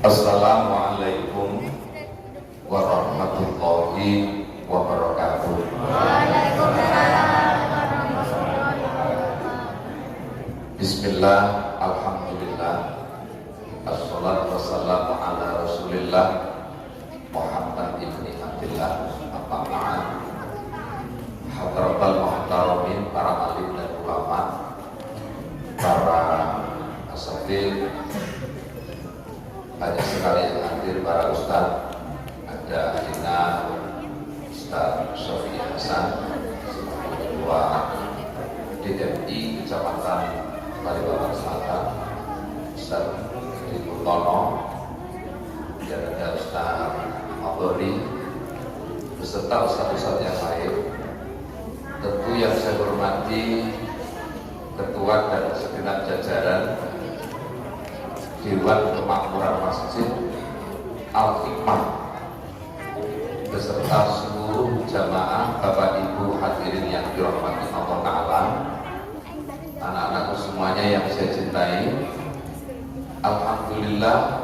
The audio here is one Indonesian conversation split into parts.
Assalamualaikum warahmatullahi wabarakatuh. Waalaikumsalam warahmatullahi wabarakatuh. Bismillah, alhamdulillah, assalatu wassalamu ala rasulillah Muhammad ibni Abdillah. Amma ba'd. Hadratal muhtaramin, para alim dan ulama, para asatidz, banyak sekali yang hadir, para ustaz, ada Alina, Ustaz Sofi Hasan, Ketua DMI Kecamatan Kalibata Selatan, Ustaz Ibu Tono, dan ada Ustaz Abori, beserta ustaz-ustaz yang lain. Tentu yang saya hormati Ketua dan segenap jajaran Dewan Kemakmuran Masjid Al-Hikmah beserta seluruh jamaah, Bapak Ibu hadirin yang dirahmati Allah Ta'ala, anak-anakku semuanya yang saya cintai. Alhamdulillah,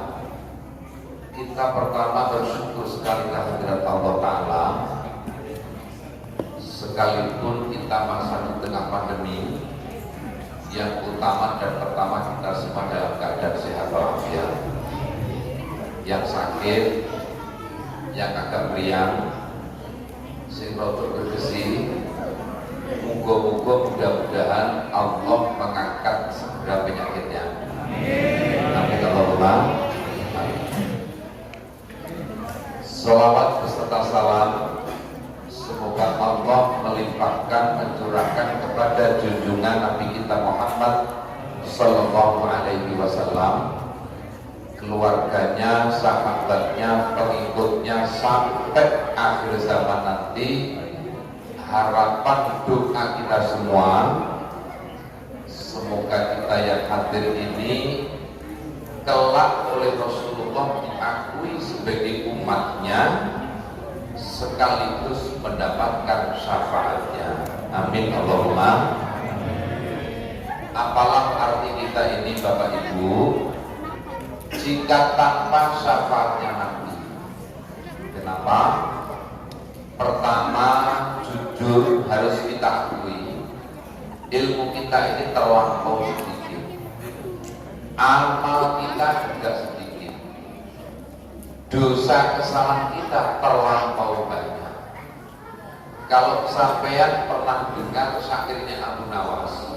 kita pertama bersyukur sekali kehadirat Allah Ta'ala, sekalipun kita masih di tengah pandemi. Yang utama dan pertama, kita semua dalam keadaan sehat walafiat. Yang sakit, yang agak meriang, sing rotok berkesi, mudah-mudahan Allah mengangkat segera penyakitnya. Amin Allahumma. Salawat beserta salam semoga Allah melimpahkan, mencurahkan kepada junjungan Nabi kita Muhammad Sallallahu Alaihi Wasallam, keluarganya, sahabatnya, pengikutnya sampai akhir zaman nanti. Harapan doa kita semua, semoga kita yang hadir ini kelak oleh Rasulullah diakui sebagai umatnya, sekaligus mendapatkan syafaatnya. Amin Allahumma. Apalah arti kita ini Bapak Ibu, jika tanpa syafaatnya Nabi? Kenapa? Pertama, jujur harus kita akui, ilmu kita ini terlampau sedikit, amal kita juga sedikit, dosa kesalahan kita terlampau banyak. Kalau sampean pernah dengar syairnya Abu Nawas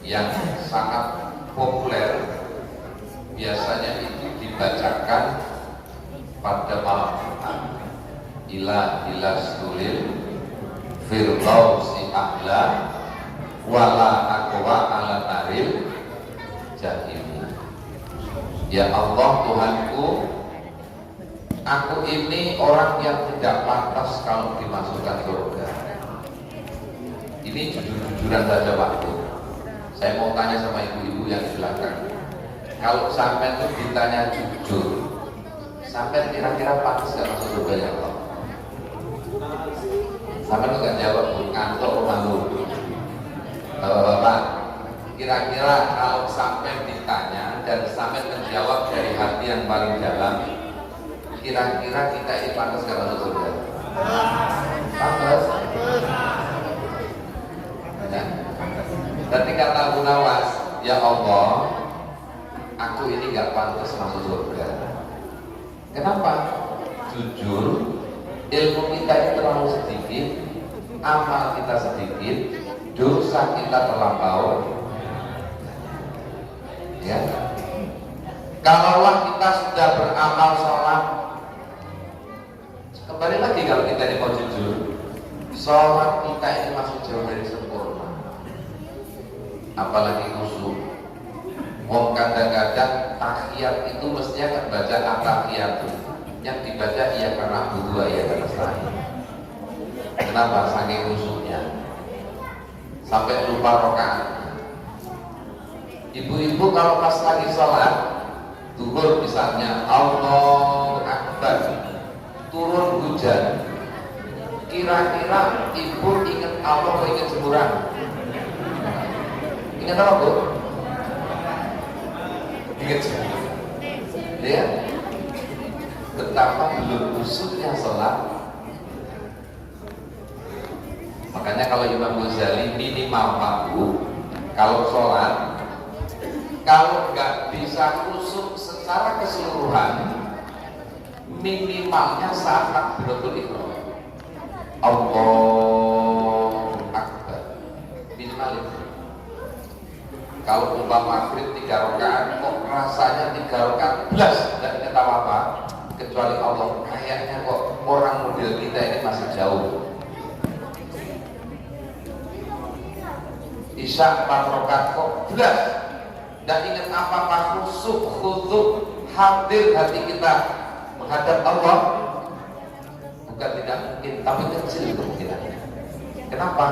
yang sangat populer, biasanya itu dibacakan pada malam Jumat. Ila stulil firdausi ahla wala aqwa ala naril jahim. Ya Allah Tuhanku, aku ini orang yang tidak pantas kalau dimasukkan surga. Ini jujur-jujuran saja waktu. Saya mau tanya sama ibu-ibu yang di belakang, kalau sampai itu ditanya jujur, sampai kira-kira pantas gak masuk surga ya Allah? Sampai itu gak jawab, ngantuk malu. Bapak-bapak, kira-kira kalau sampai ditanya dan sampai menjawab dari hati yang paling dalam, kira-kira kita ini pantas gak masuk surga? Pantas. Ya. Tadi kata Abu Nawas, ya Allah, aku ini gak pantas masuk surga. Kenapa? Jujur, ilmu kita ini terlalu sedikit, amal kita sedikit, dosa kita terlampau. Ya. Kalaulah kita sudah beramal sholat, kembali lagi kalau kita ini mau jujur, sholat kita ini masih jauh dari sempurna. Apalagi khusyuk. Wong kadang-kadang tahiyat itu mestinya kan baca at-tahiyat, yang dibaca iya karena butuh iya karena selain. Kenapa? Saking khusyuknya sampai lupa rakaat. Ibu-ibu kalau pas lagi sholat zuhur misalnya, Allahu Akbar, turun hujan, kira-kira ibu ingat Allah atau ingat jemuran? Ingat apa Bu? Ingat jemuran. ya, betapa belum khusyuknya sholat. Makanya kalau Imam Ghazali minimal mampu kalau sholat, kalau nggak bisa khusyuk secara keseluruhan, minimalnya saat takbiratul ihram, Allahu Akbar, minimal itu. Kalau umpama maghrib 3 rakaat, kok rasanya 3 rakaat belas tidak ingat apa-apa, kecuali Allah, kayaknya kok orang model kita ini masih jauh. Isya 4 rakaat kok belas, tidak ingat apa-apa, khusyuk, khusyuk, hadir hati kita menghadap Allah. Bukan tidak mungkin, tapi kecil kemungkinannya. Kenapa?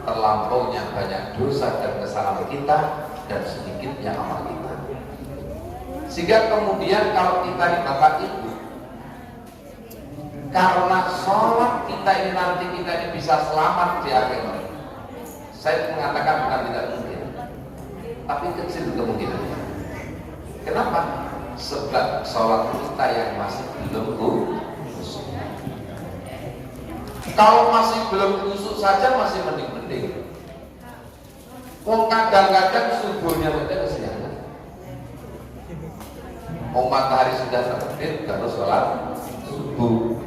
Terlampaunya banyak dosa dan kesalahan kita dan sedikitnya amal kita. Sehingga kemudian kalau kita di Bapak Ibu, karena sholat kita ini nanti kita ini bisa selamat di akhirat, saya mengatakan bukan tidak mungkin, tapi kecil kemungkinannya. Kenapa? Sebab sholat kita yang masih belum khusyuk. Kalau masih belum khusyuk saja masih mending-mending. Wong kadang-kadang subuhnya saja kesiangan. Matahari sudah terbit baru sholat subuh.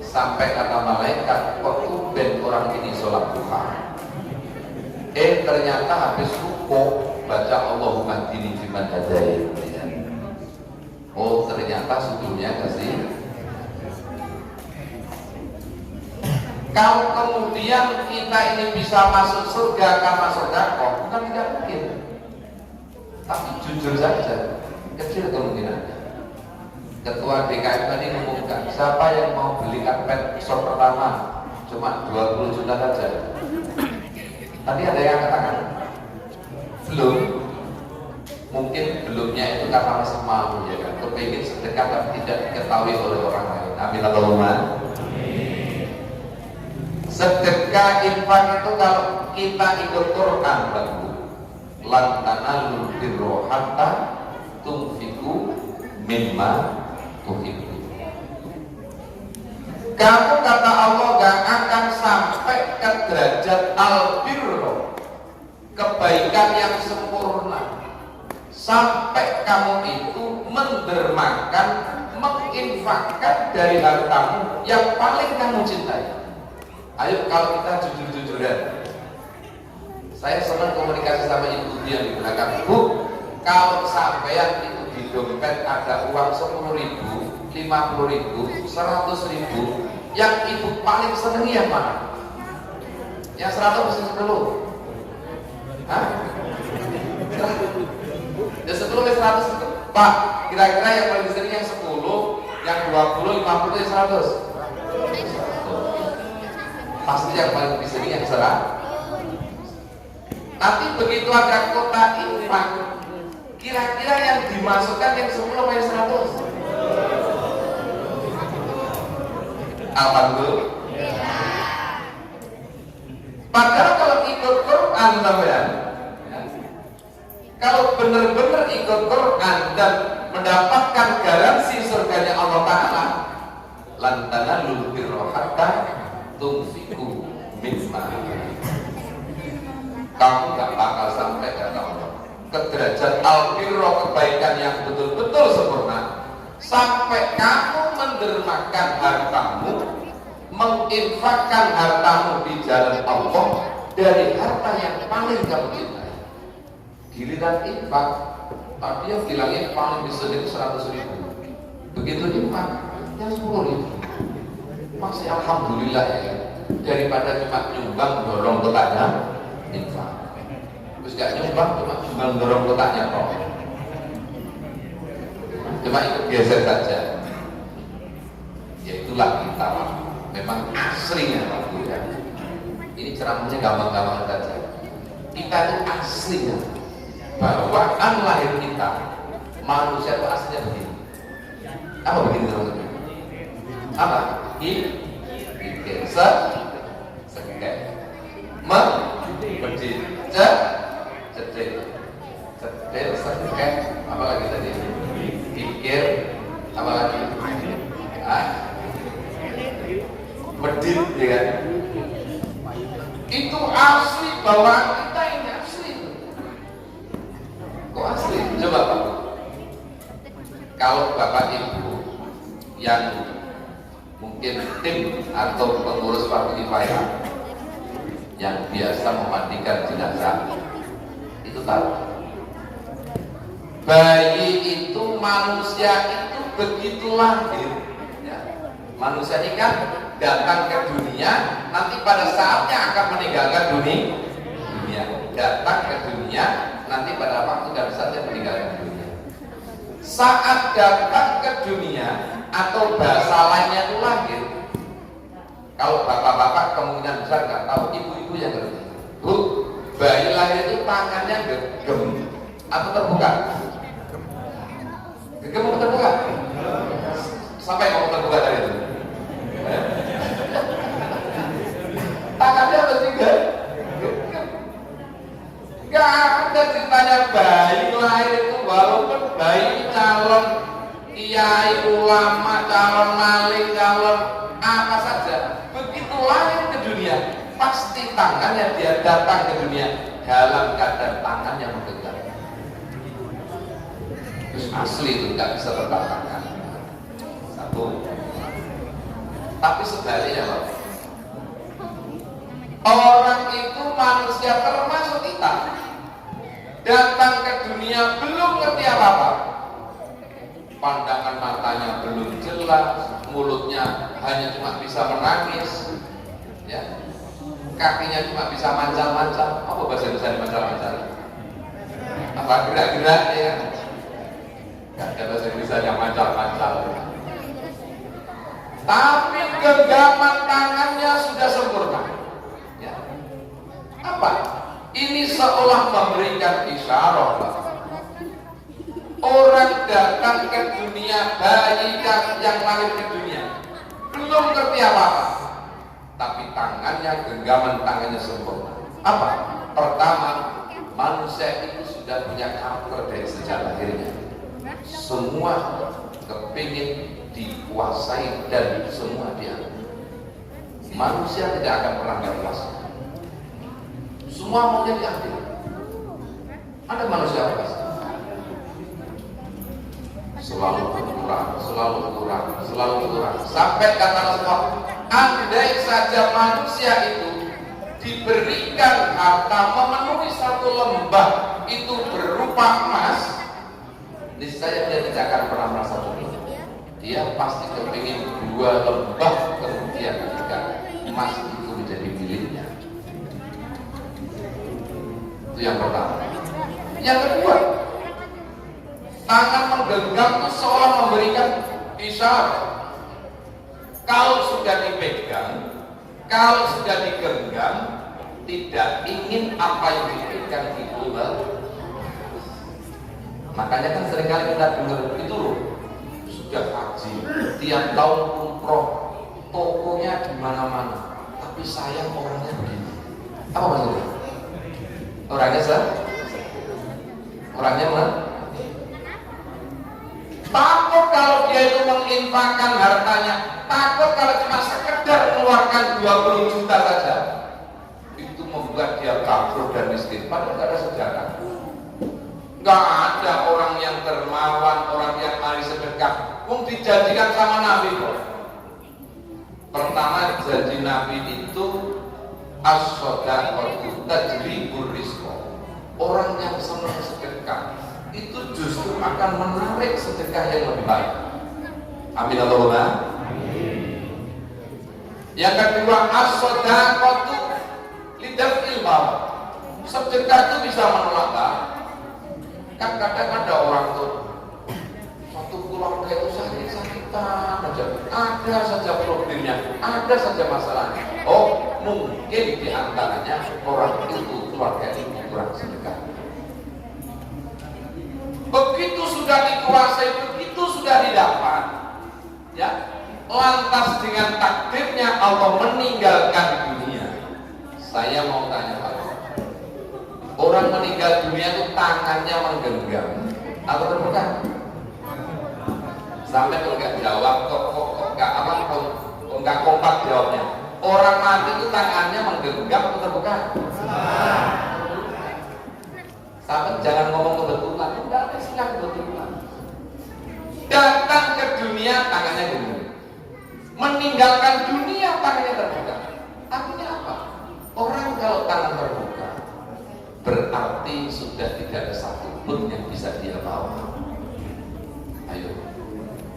Sampai kata malaikat, kok tumben orang ini sholat duha. Ternyata habis rukuk baca Allahumma hdini fiman hadait. Oh ternyata subuhnya kasih. Kalau kemudian kita ini bisa masuk surga karena sedekah, bukan tidak mungkin. Tapi jujur saja, kecil kemungkinannya. Ketua DKM tadi mengumumkan, siapa yang mau beli karpet shop pertama cuma 20 juta saja. Tadi ada yang katakan belum, mungkin belumnya itu karena masih malu ya kan, kepingin sedekah tapi tidak diketahui oleh orang lain. Amin Allahumma. Sedekah infak itu kalau kita ikut Quran lagu lan tanalul birra hatta tunfiqu mimma tuhibbu. Kamu kata Allah gak akan sampai ke derajat al-birra, kebaikan yang sempurna, sampai kamu itu mendermakan, menginfakkan dari hartamu yang paling kamu cintai. Ayo kalau kita jujur-jujuran. Saya senang komunikasi sama ibu yang di belakang. Bu, kalau sampean itu di dompet ada uang 10.000, 50.000, 100.000, yang ibu paling senangi yang mana? Yang 100 mesti 10. Hah? Ya 10 ke 100 itu. Pak, kira-kira yang paling senangi yang 10, yang 20, 50, yang 100. Pasti yang paling disenangi yang 100. Tapi begitu ada kota infak, kira-kira yang dimasukkan yang 10 atau yang 100? Alhamdulillah. Padahal kalau ikut Quran sampean, kalau benar-benar ikut Quran dan mendapatkan garansi surganya Allah Ta'ala, lan tanalul birra hatta tunfiqu mimma. Kamu gak bakal sampai kata Allah ke derajat al-birra, kebaikan yang betul-betul sempurna, sampai kamu mendermakan hartamu, menginfakkan hartamu di jalan Allah dari harta yang paling kamu cintai. Giliran infak, tadi yang bilangnya paling bisa itu 100.000, begitu infak yang 10.000, masih alhamdulillah ya, daripada cuma nyumbang dorong kotaknya infak. Terus gak nyumbang, cuma dorong kotaknya kok, cuma ikut geser saja. Ya itulah kita, memang aslinya waktu ya. Ini ceramahnya gampang-gampang saja. Kita itu aslinya bawaan lahir kita, manusia itu aslinya begini. Apa begini maksudnya? Apa? Geser, sekek, berdiri, cedek, sekek, apa lagi tadi? Itu asli bawaan kita, ini asli. Kok asli? Coba Pak. Kalau Bapak Ibu yang mungkin tim atau pengurus Fardu Kifayah yang biasa memandikan jenazah itu tahu, bayi itu, manusia itu begitu lahir ya. Manusia ini kan datang ke dunia, nanti pada saatnya akan meninggalkan dunia. Datang ke dunia, nanti pada waktu dan saatnya meninggalkan dunia. Saat datang ke dunia atau bahasa lainnya itu lahir. Kalau bapak-bapak kemungkinan besar nggak tahu, ibu-ibu yang ngerti. Bu, bayi lahir itu tangannya gegem atau terbuka? Gegem atau terbuka? Sampai mau terbuka tadi itu. Tangannya mesti gegem. Nggak ada ceritanya bayi lahir itu, walaupun bayi calon kiai, ulama, calon maling, calon apa saja, begitu lahir ke dunia, pasti tangannya dia datang ke dunia dalam keadaan tangannya menggenggam. Terus asli itu nggak bisa terbantahkan. Satu. Tapi sebaliknya Pak, orang itu manusia termasuk kita, datang ke dunia belum ngerti apa-apa, pandangan matanya belum jelas, mulutnya hanya cuma bisa menangis, ya, kakinya cuma bisa mancal-mancal. Apa bahasa Indonesia mancal-mancal? Apa gerak-gerak ya? Gak ada bahasa Indonesia yang mancal-mancal. Tapi genggaman tangannya sudah sempurna. Ya. Apa? Ini seolah memberikan isyarat. Orang datang ke dunia, bayi yang lahir ke dunia belum ngerti apa-apa, tapi tangannya, genggaman tangannya sempurna. Apa? Pertama, manusia itu sudah punya karakter dari sejak lahirnya. Semua kepingin dikuasai dan semua diambil. Manusia tidak akan pernah berkuasa. Semua maunya diambil. Ada manusia apa? Selalu berkurang, sampai kata Rasulullah, andai saja manusia itu diberikan harta memenuhi satu lembah itu berupa emas, niscaya dia tidak akan pernah merasa cukup. Dia pasti kepingin 2 lembah kemudian ketika emas itu menjadi miliknya. Itu yang pertama. Yang kedua, tangan menggenggam itu seolah memberikan isyarat. Kalau sudah dipegang, kalau sudah digenggam, tidak ingin apa yang diberikan itu. Makanya kan seringkali kita dengar itu loh, sudah haji, tiap tahun umroh, tokonya di mana-mana, tapi sayang orangnya begini. Apa maksudnya? Orangnya mana? Takut kalau dia itu menginfakkan hartanya, takut kalau cuma sekedar mengeluarkan 20 juta saja, itu membuat dia bangkrut dan miskin. Padahal tidak ada sejarah. Nggak ada orang yang dermawan, orang yang ahli sedekah, dijanjikan sama Nabi kok. Pertama janji Nabi itu as-shadaqatu tajribur rizqa. Orang yang senang sedekah itu justru akan menarik sedekah yang lebih baik. Amin Allahumma. Yang kedua, as-shadaqatu lidaf'il balak. Sedekah itu bisa menolak balak. Kan kadang ada orang tuh satu keluarga itu sakit-sakitan aja, ada saja problemnya, ada saja masalahnya. Oh, mungkin diantaranya orang itu keluarga itu kurang sedekah. Begitu sudah dikuasai, begitu sudah didapat, ya, lantas dengan takdirnya Allah meninggalkan dunia. Saya mau tanya Pak, orang meninggal dunia itu tangannya menggenggam atau terbuka? Sampai kalau nggak jawab, kok nggak kompak jawabnya. Orang mati itu tangannya menggenggam atau terbuka? Sampai jangan ngomong kebetulan, enggak ada istilah kebetulan. Datang ke dunia tangannya genggam, meninggalkan dunia tangannya terbuka. Artinya apa? Orang kalau tangan terbuka berarti sudah tidak ada satu pun yang bisa dia bawa. Ayo,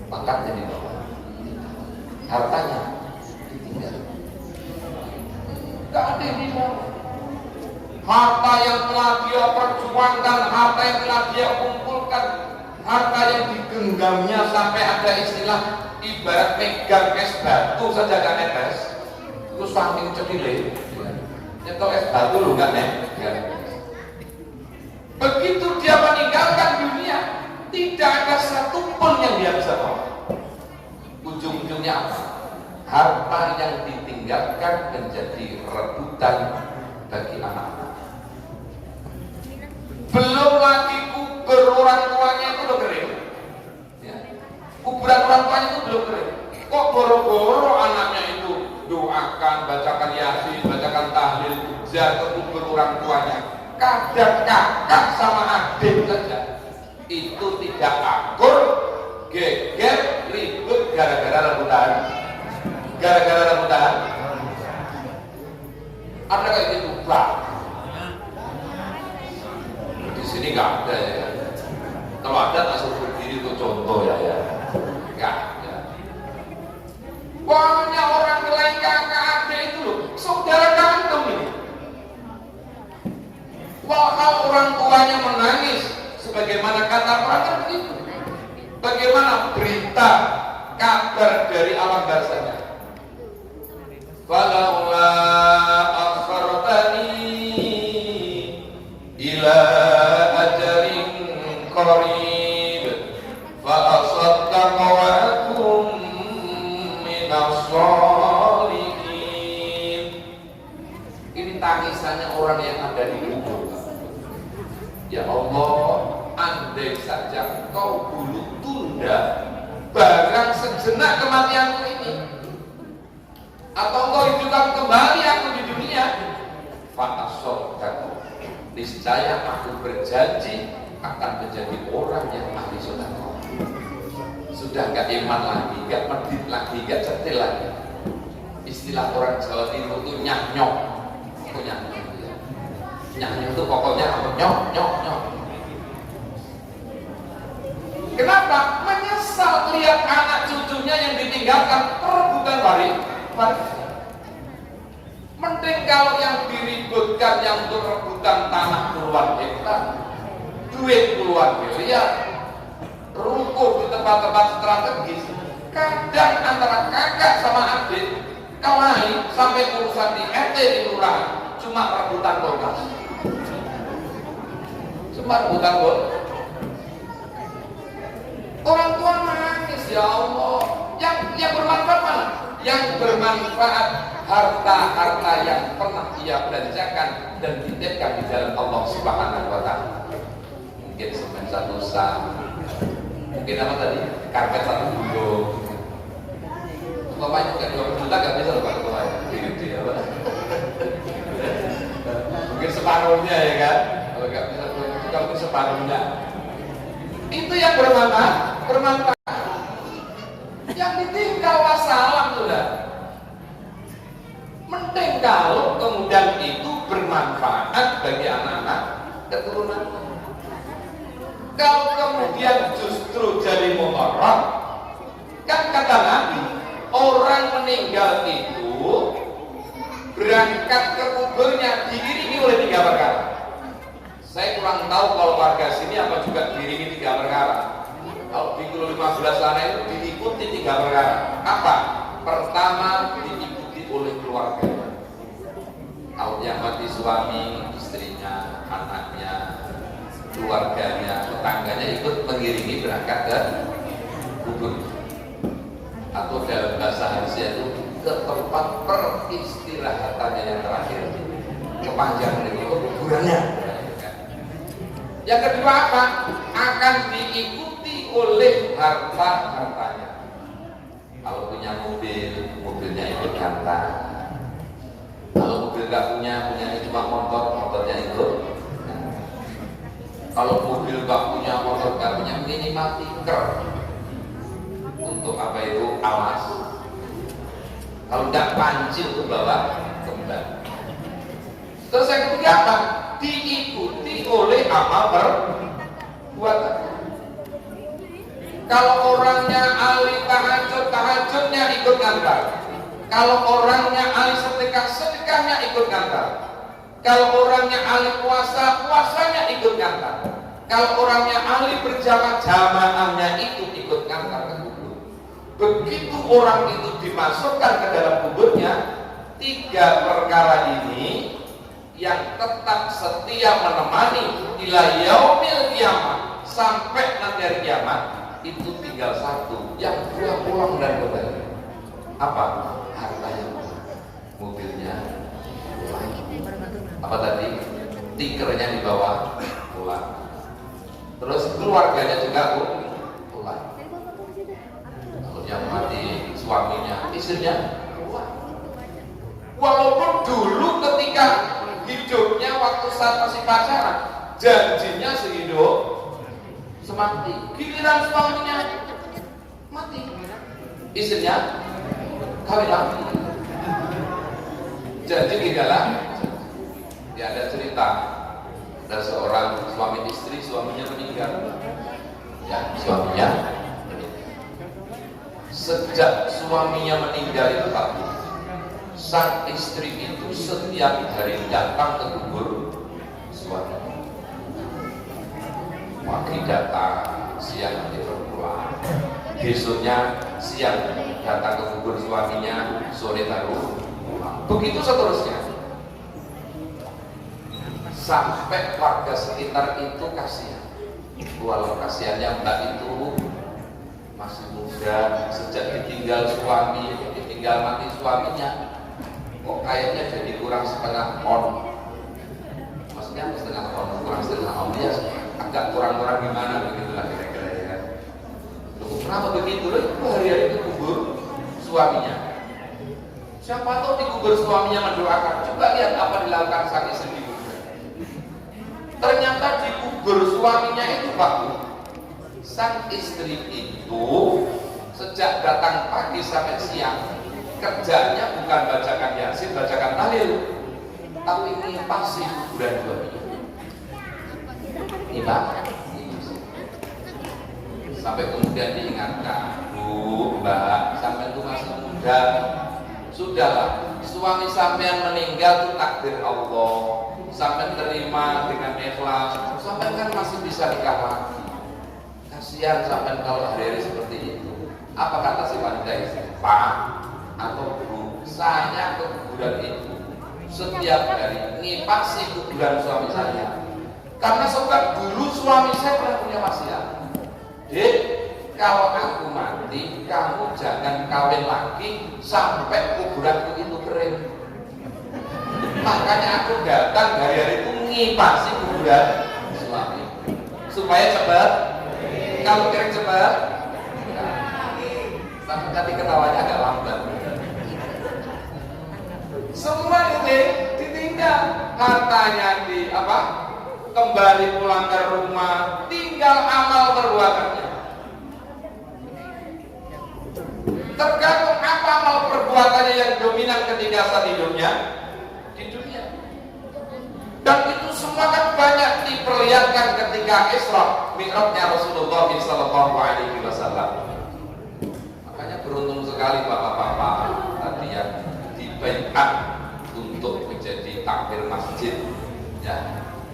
pangkatnya dibawa, hartanya ditinggal. Gak ada yang dibawa. Harta yang telah dia perjuangkan, harta yang telah dia kumpulkan, harta yang digenggamnya sampai ada istilah ibarat megang es batu saja gak netes. Itu saking cedile. Nyetok es batu lu gak netes. Begitu dia meninggalkan dunia, tidak ada satu pun yang dia bisa bawa. Ujung-ujungnya apa? Harta yang ditinggalkan menjadi rebutan bagi anak-anak. Belum lagi kubur orang tuanya itu udah kering. Ya. Kuburan orang tuanya itu belum kering. Kok boro-boro anaknya itu doakan, bacakan yasin, bacakan tahlil, ziarah ke kubur orang tuanya. Kadang kakak sama adik saja itu tidak akur, geger, ribut gara-gara rebutan. Gara-gara rebutan. Ada kayak gitu, Pak. Di sini nggak ada ya. Kalau ada langsung berdiri itu contoh ya. Nggak ada. Banyak orang lain kakak adik itu loh, saudara kandung ini. Kalau orang tuanya menangis, sebagaimana kata orang kan begitu. Bagaimana berita kabar dari alam barzahnya? Falaula akhartani ila ajalin qarib fa asaddaqa wa akum minas shalihin. Ini tangisannya orang yang ada di kubur. Ya Allah, andai saja Engkau dulu tunda barang sejenak kematianku ini, atau Engkau hidupkan kembali aku di dunia, fa'asodaku, niscaya aku berjanji akan menjadi orang yang ahli sedekah. Sudah gak iman lagi, gak medit lagi, gak cetil lagi. Istilah orang Jawa Timur itu nyanyok. Kok nyanyok? Nyanyok itu pokoknya nyok. Kenapa? Menyesal lihat anak cucunya yang ditinggalkan perebutan waris. Mending kalau yang diributkan yang untuk rebutan tanah puluhan hektar, duit puluhan miliar, rumput di tempat-tempat strategis. Kadang antara kakak sama adik kelahi sampai urusan di RT di kelurahan cuma rebutan kulkas. Cuma rebutan kulkas. Orang tua nangis, ya Allah. Yang bermanfaat mana? Yang bermanfaat harta-harta yang pernah ia belanjakan dan dititipkan di jalan Allah Subhanahu wa Ta'ala. Mungkin semen satu sah, mungkin apa tadi? Karpet satu gulung. Bapaknya juga 20 juta gak bisa loh Pak Ketua ya. Mungkin separuhnya ya kan. Kalau gak bisa 20 juta mungkin separuhnya. Itu yang bermanfaat. Yang ditinggal wassalam sudah. Mending kalau kemudian itu bermanfaat bagi anak-anak keturunan. Kalau kemudian justru jadi mudarat, kan kata Nabi, orang meninggal itu berangkat ke kuburnya diiringi oleh 3 perkara. Saya kurang tahu kalau warga sini apa juga diiringi 3 perkara. Kalau di Kilo 15 sana itu diikuti 3 perkara. Apa? Pertama, diikuti oleh keluarganya. Kalau yang mati suami, istrinya, anaknya, keluarganya, tetangganya ikut mengiringi berangkat ke kubur. Atau dalam bahasa Harusnya itu ke tempat peristirahatannya yang terakhir. Kepanjangan dari kuburannya. Yang kedua apa? Akan diikuti oleh harta-hartanya. Kalau punya mobil, mobilnya ikut hantar. Kalau mobil nggak punya cuma motornya ikut. Kalau mobil nggak punya, motor nggak punya, minimal tinker untuk apa itu awas. Kalau nggak panci untuk bawa kembali. Terus yang ketiga apa? Diikuti oleh amal perbuatan. Kalau orangnya ahli tahajud, tahajudnya ikut ngantar. Kalau orangnya ahli sedekah, sedekahnya ikut ngantar. Kalau orangnya ahli puasa, puasanya ikut ngantar. Kalau orangnya ahli berjamaah, jamaahnya ikut ngantar ke kubur. Begitu orang itu dimasukkan ke dalam kuburnya, tiga perkara ini yang tetap setia menemani ila yaumil kiamat, sampai nanti hari kiamat, itu tinggal satu, yang dua pulang dan kembali. Apa? Hartanya, mobilnya pulang. Apa tadi? Tikernya di bawah pulang. Terus keluarganya juga pulang. Kalau yang mati suaminya, istrinya pulang. Walaupun dulu ketika hidupnya waktu saat masih pacaran, janjinya sehidup semati. Giliran suaminya mati, istrinya kawin lagi. Janji tinggalan. Ya, ada cerita ada seorang suami istri, suaminya meninggal. Ya, suaminya meninggal. Sejak suaminya meninggal itu Pak, sang istri itu setiap hari datang ke kubur suaminya. Pagi datang, siang nanti berpulang. Besoknya siang datang ke kubur suaminya, sore baru pulang. Begitu seterusnya. Sampai warga sekitar itu kasihan. Walau kasihannya mbak itu masih muda, sejak ditinggal suami, ditinggal mati suaminya, kok kayaknya jadi kurang setengah on. Maksudnya setengah on, kurang setengah on ya, agak kurang-kurang gimana begitulah kira-kira ya kan. Loh, kenapa begitu? Loh, hari-hari itu kubur suaminya. Siapa tahu di kubur suaminya mendoakan. Coba lihat apa dilakukan sang istri di kubur. Ternyata di kubur suaminya itu Pak, sang istri itu sejak datang pagi sampai siang kerjanya bukan bacakan Yasin, bacakan tahlil, tapi ngipasi kuburan suaminya. Ini Pak, sampai kemudian diingatkan, Bu, Mbak, sampai itu masih muda, sudahlah, suami sampean meninggal itu takdir Allah. Sampai terima dengan ikhlas, sampai kan masih bisa nikah lagi. Kasihan sampai kalau hari-hari seperti itu. Apa kata si wanita itu? Pak atau Bu, saya ke kuburan itu setiap hari ngipasi kuburan suami saya. Karena sebab dulu suami saya pernah punya wasiat. Dek, kalau aku mati, kamu jangan kawin lagi sampai kuburanku itu kering. Makanya aku datang hari-hari itu ngipasi kuburan suami supaya cepat. Kalau kering cepat, tapi tadi ketawanya agak lambat. Semua ini ditinggal, hartanya di apa? Kembali pulang ke rumah, tinggal amal perbuatannya. Tergantung apa amal perbuatannya yang dominan ketika saat hidupnya di dunia. Dan itu semua kan banyak diperlihatkan ketika Isra Mi'rajnya Rasulullah SAW. Makanya beruntung sekali bapak-bapak tadi yang dibaiat untuk menjadi takmir masjid, ya,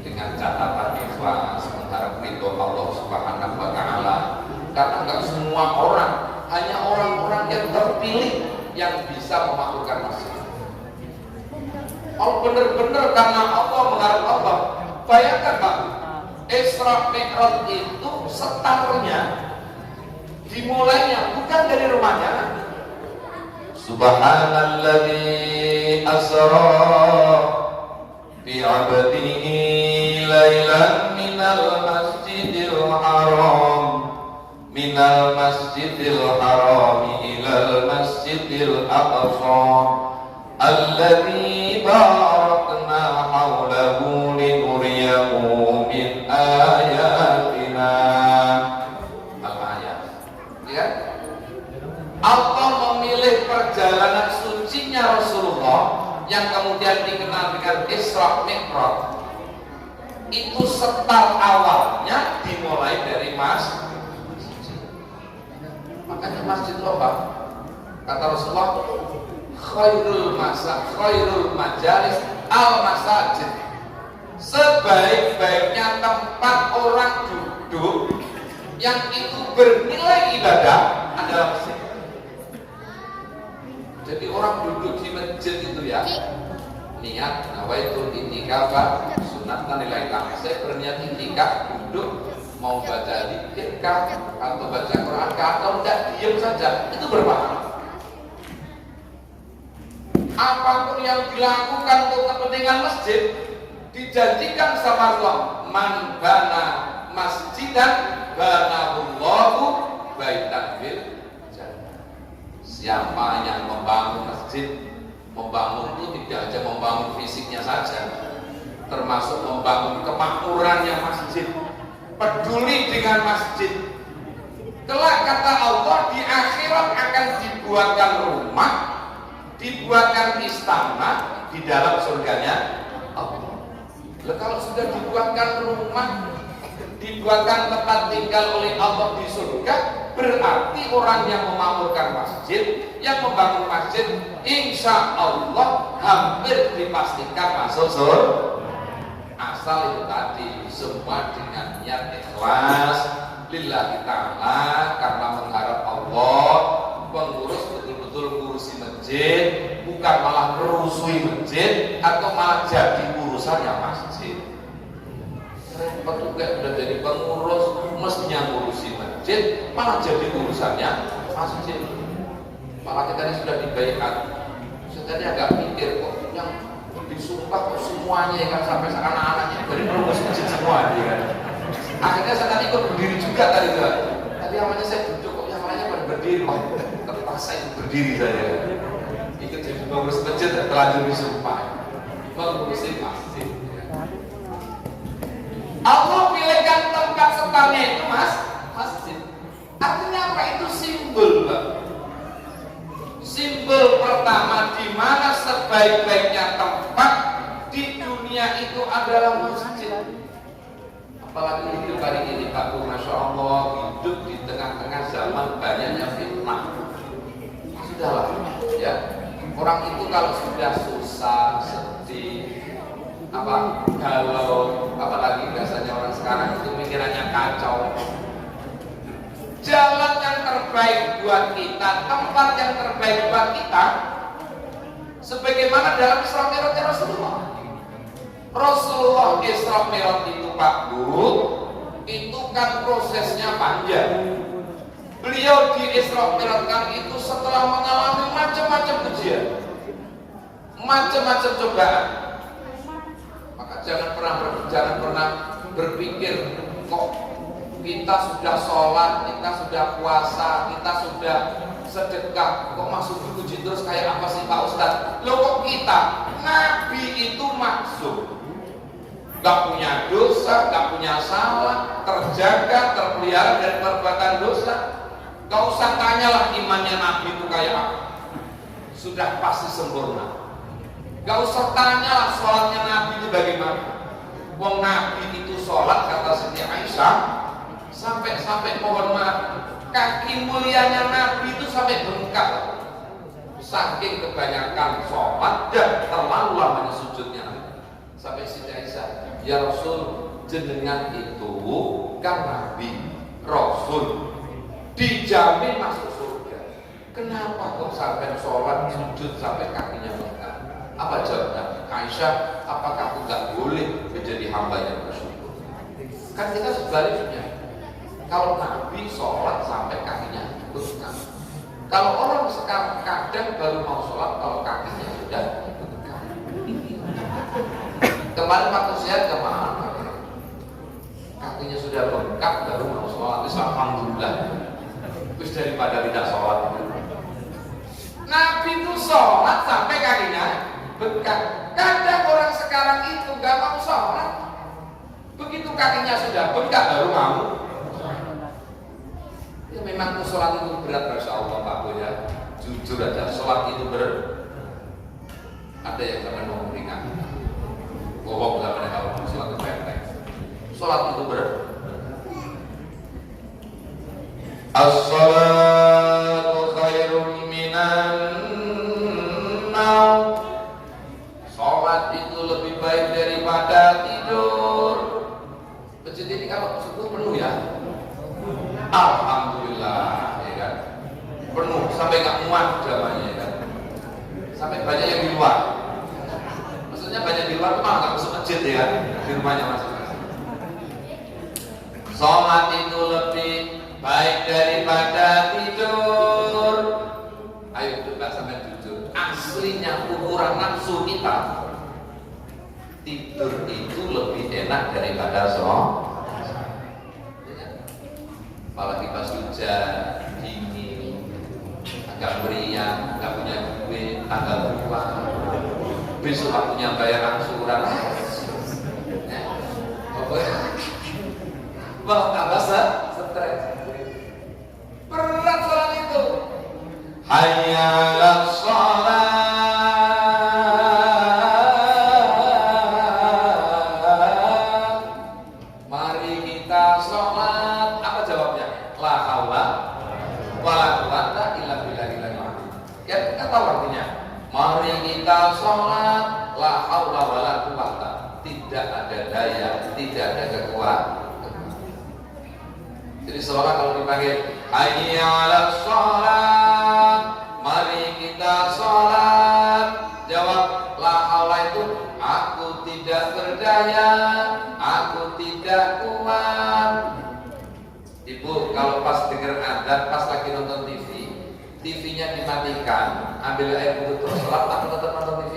dengan catatan ikhlas mengharap ridho Allah Subhanahu wa Ta'ala. Karena enggak semua orang, hanya orang-orang yang terpilih yang bisa memakmurkan masjid. Kalau benar-benar karena Allah, mengharap Allah. Bayangkan Pak, Isra Mi'raj itu setarnya dimulainya bukan dari rumahnya. Subhanalladzi asra bi 'abdihi lailan minal masjidil haram ilal masjidil aqsa alladzi barakna haulahu linuriyahu min ayatina. Al-ayat. Ya. Allah memilih perjalanan sucinya Rasulullah yang kemudian dikenal dengan Isra Mi'raj. Itu start awalnya dimulai dari masjid. Makanya masjid itu apa? Kata Rasulullah, khairul majalis al-masajid. Sebaik-baiknya tempat orang duduk yang itu bernilai ibadah adalah masjid. Jadi orang duduk di masjid itu ya, niat nawaitul i'tikaf sunatan lillahi ta'ala. Saya berniat i'tikaf, duduk mau baca zikir kah atau baca Quran kah atau enggak, diam saja, itu berpahala. Apapun yang dilakukan untuk kepentingan masjid dijanjikan sama Allah, man bana masjidan banahullahu baitan fil jannah. Siapa yang membangun masjid, membangun itu tidak hanya membangun fisiknya saja, termasuk membangun kemakmurannya masjid, peduli dengan masjid. Kelak kata Allah di akhirat akan dibuatkan rumah, dibuatkan istana di dalam surganya Allah. Kalau sudah dibuatkan rumah, dibuatkan tempat tinggal oleh Allah di surga, berarti orang yang memakmurkan masjid, yang membangun masjid, insya Allah hampir dipastikan masuk surga. Asal itu tadi semua dengan niat ikhlas lillahi ta'ala, karena mengharap Allah, pengurus betul-betul ngurusi masjid, bukan malah merusui masjid atau malah jadi urusannya masjid. Repot juga udah jadi pengurus, mestinya ngurusi masjid, malah jadi urusannya masjid. Malah kita ini sudah dibaiat. Saya tadi agak mikir kok yang disumpah kok semuanya ya kan, sampai anak-anaknya dari pengurus masjid semua ya kan. Akhirnya saya tadi ikut berdiri juga tadi kan. Tadi awalnya saya duduk kok yang lainnya pada berdiri, terpaksa ikut berdiri saya. Ikut jadi pengurus masjid dan terlanjur disumpah mengurusi masjid. Allah pilihkan tempat setarnya itu masjid. Artinya apa? Itu simbol, Pak. Simbol pertama di mana sebaik-baiknya tempat di dunia itu adalah masjid. Apalagi hidup hari ini, Pak, Masya Allah, hidup di tengah-tengah zaman banyaknya fitnah. Sudahlah, ya. Orang itu kalau sudah susah, sedih, galau, apalagi biasanya orang sekarang itu mikirannya kacau. Jalan yang terbaik buat kita, tempat yang terbaik buat kita, sebagaimana dalam Isra Mi'raj Rasulullah. Rasulullah Isra Mi'raj itu, Pak Bu, itu kan prosesnya panjang. Beliau di Isra Mi'raj kan itu setelah mengalami macam-macam ujian, macam-macam cobaan. Maka jangan pernah berpikir kok kita sudah sholat, kita sudah puasa, kita sudah sedekah, kok masuk diuji terus kayak apa sih Pak Ustadz? Loh kok kita? Nabi itu maksum, gak punya dosa, gak punya salah, terjaga, terpelihara dari perbuatan dosa. Gak usah tanyalah imannya Nabi itu kayak apa, sudah pasti sempurna. Gak usah tanyalah sholatnya Nabi itu bagaimana. Wong Nabi itu sholat, kata Siti Aisyah, sampai mohon maaf, kaki mulianya Nabi itu sampai bengkak, saking kebanyakan sholat dan terlalu lamanya sujudnya. Sampai Siti Aisyah, ya Rasul, jenengan itu kan Nabi, Rasul, dijamin masuk surga, kenapa kok sampai sholat sujud sampai kakinya bengkak? Apa jawabnya? Aisyah, apakah aku gak boleh menjadi hamba yang bersyukur? Kan kita sebaliknya, kalau Nabi sholat sampai kakinya bengkak. Kalau orang sekarang kadang baru mau sholat kalau kakinya sudah bengkak. Kemarin waktu sehat kemana? Kakinya sudah bengkak baru mau sholat. Alhamdulillah. Terus daripada tidak sholat. Nabi itu sholat sampai kakinya berkah. Kadang orang sekarang itu nggak mau sholat, begitu kakinya sudah bengkak baru mau. Ya memang sholat itu berat, Masya Allah Pak Bu ya. Jujur aja, sholat itu berat. Ada yang zaman mau ringan, bohong zaman yang kalau sholat itu pendek. Sholat itu berat. As-salatu khairum minan naum. Sholat itu lebih baik daripada tidur. Masjid ini kalau subuh penuh ya, alhamdulillah ya kan, penuh sampai nggak muat jamaahnya ya kan, sampai banyak yang di luar. Maksudnya banyak di luar malah nggak masuk masjid ya kan, di rumahnya masing-masing. Sholat itu lebih baik daripada tidur. Ayo coba sampai jujur, aslinya ukuran nafsu kita, tidur itu lebih enak daripada sholat. Apalagi pas hujan, dingin, agak meriang, nggak punya duit, tanggal tua, besok waktunya bayar angsuran. Wah, tambah stres. Berat sholat itu. Hayya 'alas shalah. Mari kita sholat. Apa jawabnya? La haula wala quwata illa billahil azim. Ya, kita tahu artinya. Mari kita sholat. La haula wala quwata. Tidak ada daya, tidak ada kekuatan. Jadi seorang kalau dipanggil hayya 'alas shalah, mari kita sholat, jawab la haula itu aku tidak berdaya, aku tidak kuat. Ibu kalau pas dengar adzan, pas lagi nonton TV, TV-nya dimatikan, ambil air wudhu terus sholat atau tetap nonton TV?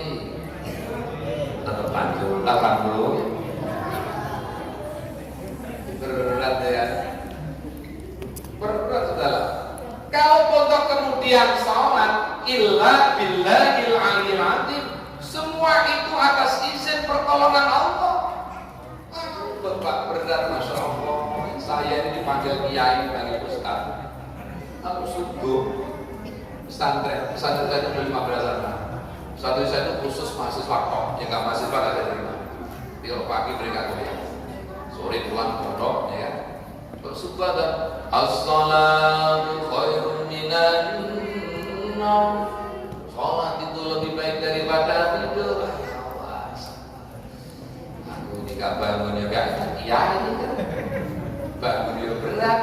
Tetap lanjut, alhamdulillah. Berat ya. Berat saudara. Kalau pondok kemudian sholat illa billahil aliyil azim, semua itu atas izin pertolongan Allah. Bapak berat, Masya Allah. Saya ini dipanggil kiai, dipanggil ustaz. Aku subuh pesantren saya itu 15 anak. Satu saya itu khusus mahasiswa kok, yang nggak mahasiswa nggak ada terima. Kalau pagi mereka kuliah, sore pulang pondok, ya kan. Bersumpah dan as-salatu khairun minan naum. Sholat itu lebih baik daripada tidur. Awas, aku ini gak bangun ya gak iya ini kan. Bangun ya berat.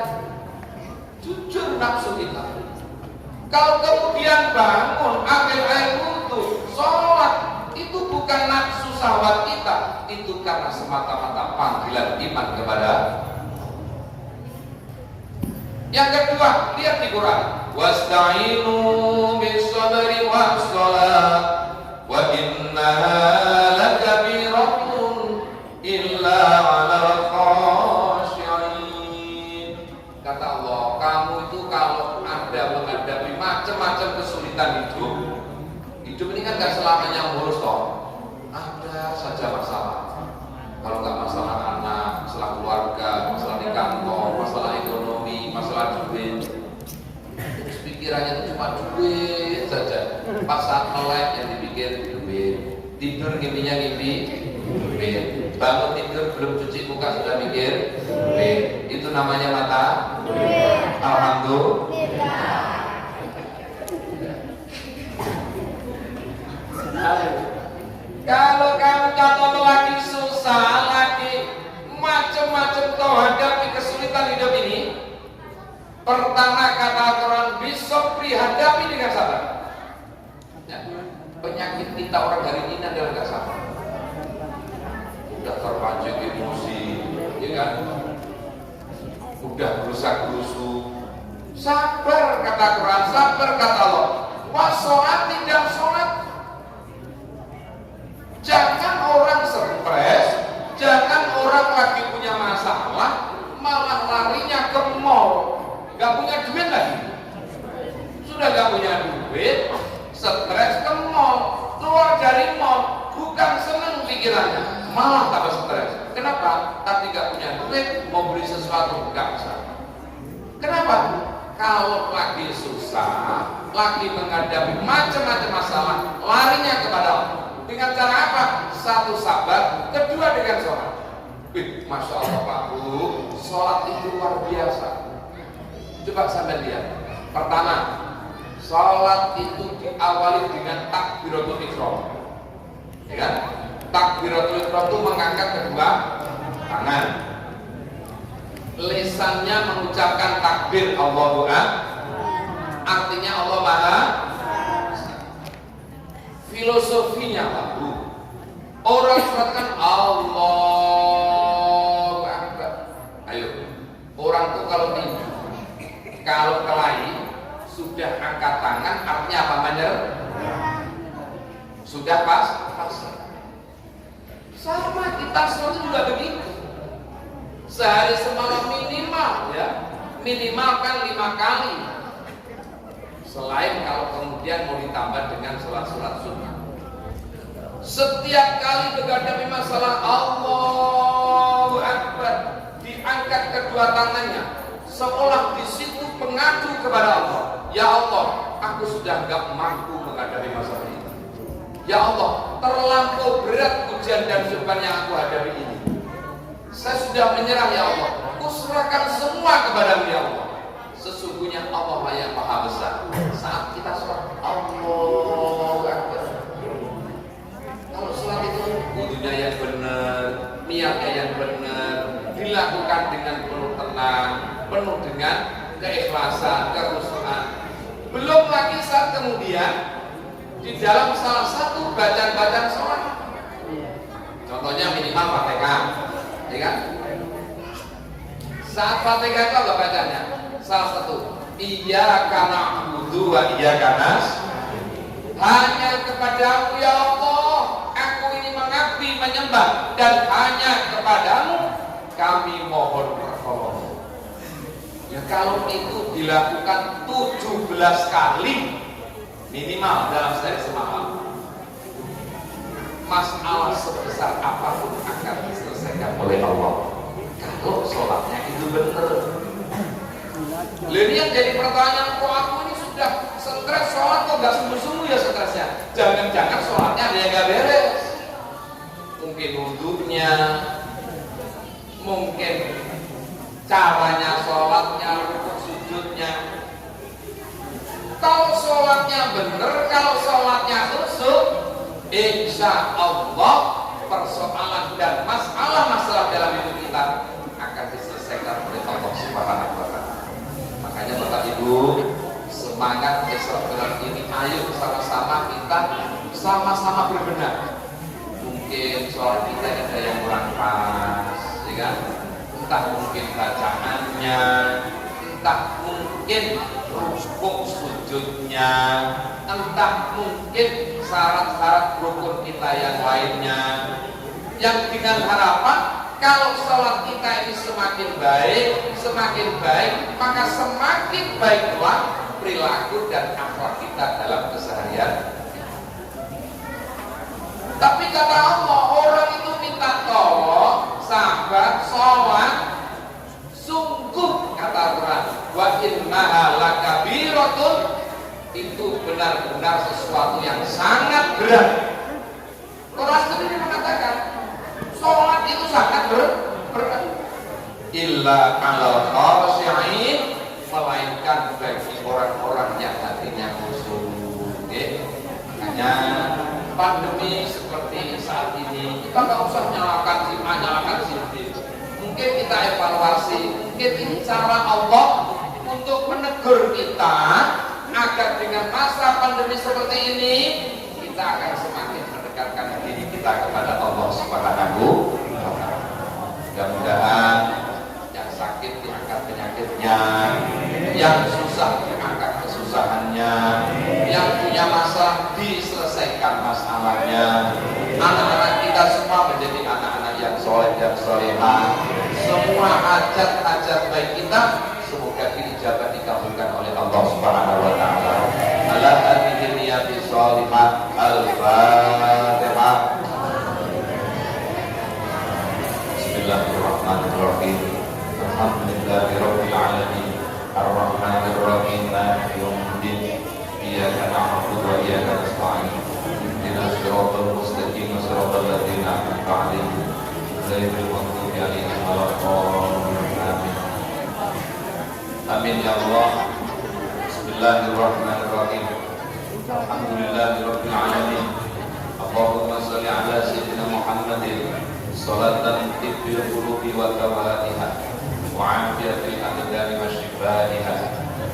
Jujur nafsu kita. Kalau kemudian bangun ambil air wudhu, sholat, itu bukan nafsu syahwat kita, itu karena semata-mata panggilan iman kepada. Yang kedua, lihat di Quran. Wasta'inu bis-sabri was-shalah wa innaha lakabiratun illa 'alal khashi'in. Kata Allah, kamu itu kalau ada menghadapi macam-macam kesulitan hidup ini kan gak selamanya mulus toh. Ada saja masalah. Kalau nggak masalah anak, masalah keluarga, masalah di kantor, masalah ekonomi, masalah duit, terus pikirannya itu cuma duit saja. Pas saat melek yang dipikir duit, tidur ngimpinya ngimpi duit, bangun tidur belum cuci muka sudah mikir duit. Itu namanya mata duit. Alhamdulillah. Kalau kamu contoh lagi susah, lagi macam-macam kau hadapi kesulitan hidup ini, pertama kata Quran, bisopri hadapi dengan sabar. Ya, penyakit kita orang hari ini adalah gak sabar. Udah terpancing emosi, ya kan? Udah berusaha-berusuh. Sabar kata Quran, sabar kata Allah. Wasolat tidak sholat. Jangan orang stres, jangan orang lagi punya masalah, malah larinya ke mall, gak punya duit lagi. Sudah gak punya duit, stres ke mall, keluar dari mall, bukan senang pikirannya, malah tambah stres. Kenapa? Tadi gak punya duit, mau beli sesuatu gak bisa. Kenapa? Kalau lagi susah, lagi menghadapi macam-macam masalah, larinya kepada Allah. Dengan cara apa? Satu, sabar. Kedua, dengan sholat. Masya Allah Pak Bu, sholat itu luar biasa. Coba sampai lihat. Pertama, sholat itu diawali dengan takbiratul ihram. Ya kan? Takbiratul ihram itu mengangkat kedua tangan. Lisannya mengucapkan takbir Allahu Akbar. Artinya Allah Maha. Filosofinya Pak Bu, orang sholatkan Allahu Akbar. Ayo, orang tuh kalau tidur, kalau kelahi sudah angkat tangan, artinya apa? Menyerah. Sudah pas. Sama kita sholat juga begitu. Sehari semalam minimal ya, minimal kan 5 kali. Selain kalau kemudian mau ditambah dengan sholat-sholat sunnah. Setiap kali menghadapi masalah Allahu Akbar, diangkat kedua tangannya, seolah di situ pengadu kepada Allah. Ya Allah, aku sudah gak mampu menghadapi masalah ini. Ya Allah, terlampau berat ujian dan cobaan yang aku hadapi ini. Saya sudah menyerah ya Allah. Aku serahkan semua kepadamu ya Allah. Sesungguhnya Allah lah yang maha besar. Saat kita sholat Allahu Akbar, kalau sholat itu wudunya yang benar, niatnya yang benar, dilakukan dengan penuh tenang, penuh dengan keikhlasan, kerusuhan. Belum lagi saat kemudian di dalam salah satu bacaan-bacaan sholat, contohnya minimal Fatihah, ya kan? Saat Fatihah itu apa bacanya? Salah satu, iyyaka na'budu wa iyyaka nasta'in. Hanya kepadamu ya Allah, aku ini mengabdi menyembah, dan hanya kepadamu kami mohon pertolongan. Ya kalau itu dilakukan 17 kali minimal dalam sehari semalam, masalah sebesar apapun akan diselesaikan oleh Allah kalau sholatnya itu benar. Ini yang jadi pertanyaan, kok aku ini sudah stres sholat kok gak sungguh-sungguh ya stresnya? Jangan-jangan sholatnya ada yang gak beres. Mungkin wudhunya, mungkin caranya sholatnya, rukuk sujudnya. Kalau sholatnya benar, kalau sholatnya khusyuk, insya Allah persoalan dan masalah dalam hidup kita akan diselesaikan oleh Allah Subhanahu wa Ta'ala. Makanya Bapak Ibu, semangat besok bulan ini, ayo sama-sama kita sama-sama berbenah. Mungkin sholat kita ada yang kurang pas, ya kan? Entah mungkin bacaannya, entah mungkin rukuk sujudnya, entah mungkin syarat-syarat rukun kita yang lainnya, yang dengan harapan kalau sholat kita ini semakin baik, maka semakin baiklah perilaku dan akhlak kita dalam keseharian. Tapi kata Allah, orang itu minta tolong, sabar, sholat, sungguh kata Al-Quran, wa innaha lakabiratun, itu benar-benar sesuatu yang sangat berat. Quran sendiri mengatakan sholat itu sangat berat. Illa alal khashi'in, melainkan bagi orang-orang yang hatinya khusyuk. Makanya pandemi seperti saat ini kita nggak usah nyalakan si B. Mungkin kita evaluasi, mungkin ini cara Allah untuk menegur kita agar dengan masa pandemi seperti ini kita akan semakin mendekatkan diri kita kepada Allah Subhanahu wa Ta'ala. Mudah-mudahan yang sakit diangkat penyakitnya, yang susah diangkat kesusahannya, yang punya masalah diselesaikan masalahnya. Anak-anak kita semua menjadi anak-anak yang soleh dan solehah. Semua hajat-hajat baik kita semoga diijabah dikabulkan oleh Allah Subhanahu wa Ta'ala. Ala hadhihi niyati sholihah. Al-Fatihah. Bismillahirrahmanirrahim. Alhamdulillahirabbil alamin. Ar-Rahmanir-Rahim. Maliki yaumiddin. Iyyaka na'budu wa iyyaka nasta'in. Ihdinas siratal mustaqim, siratal ladzina an'amta 'alaihim ghairil maghdubi 'alaihim waladdallin. Amin. Amin ya Allah. Bismillahirrahmanirrahim. Alhamdulillahirabbil alamin. Allahumma shalli ala sayyidina Muhammadin salatan tibbil qulubi wa tawaliha wa afiyatil abdani wa shifaiha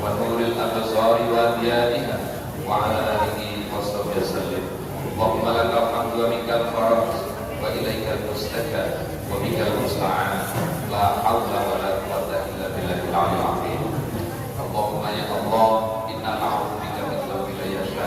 wa nuril absari wa diyaiha wa ala alihi wa sahbihi sallim. Allahumma lakal hamdu wa mikal faraj wa ilaikal mustaka wa mikal musta'an. La hawla wa la quwwata illa billahil aliyyil azim. Allahumma ya Allah, inna na'udzubika min dhanbi la yasha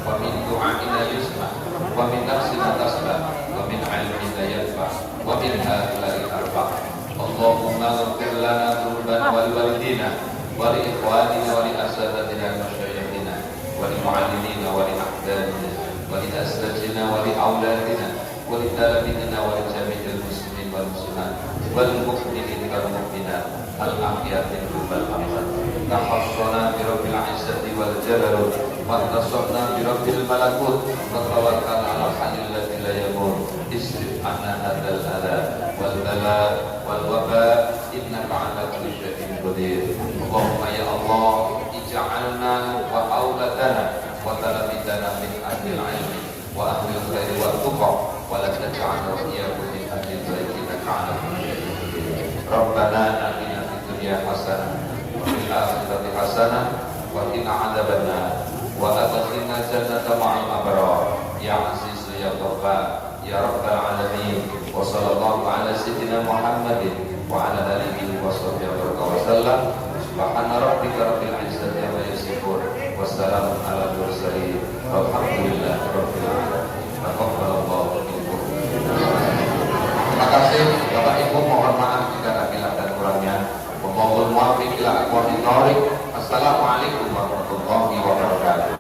wa min du'ain la yusma wa min nafsin la tasba wa min 'ilmin la yanfa wa min hadhihi arba'. Allahumma ighfir lana dhunubana wa liwalidina wa li ikhwanina wa li asatidzina wa masyayikhina wa li mu'allimina wa li ahdanina wa li astajina wa li auladina wa li talabina wa li jami'il muslimin wal muslimat wal mu'minin wal mu'minat al-ahya'i wal amwat. Tahassana bi rabbil 'izzati wal jabarut wa tasawna bi rabbil malakut wa tawakkalna 'ala al-hayyil ladzi la yamut. Isrif 'anna hadzal adha wal bala wal waba innaka 'ala kulli syai'in qadir. Allahumma ya Allah, ij'alna wa auladana wa talabidana min ahlil 'ilmi wa ahlil khairi wa tuqa wa la taj'alna wa iyyakum min ahlil baiti innaka 'ala kulli syai'in qadir. Rabbana atina fid dunya hasanah wa fil akhirati hasanah wa qina 'adzabannar wa adkhilna jannata ma'al abrar ya aziz ya ghaffar ya rabbal alamin. Wa sallallahu ala sayyidina Muhammadin wa ala alihi wa sahbihi wa sallam. Subhana rabbika rabbil izzati amma yasifun wa salamun ala mursalin walhamdulillahi rabbil alamin. Taqabbalallahu minkum. Terima kasih Bapak Ibu, mohon maaf jika ada khilaf dan kurangnya. Mohon maaf bila aqwamit thoriq. Assalamualaikum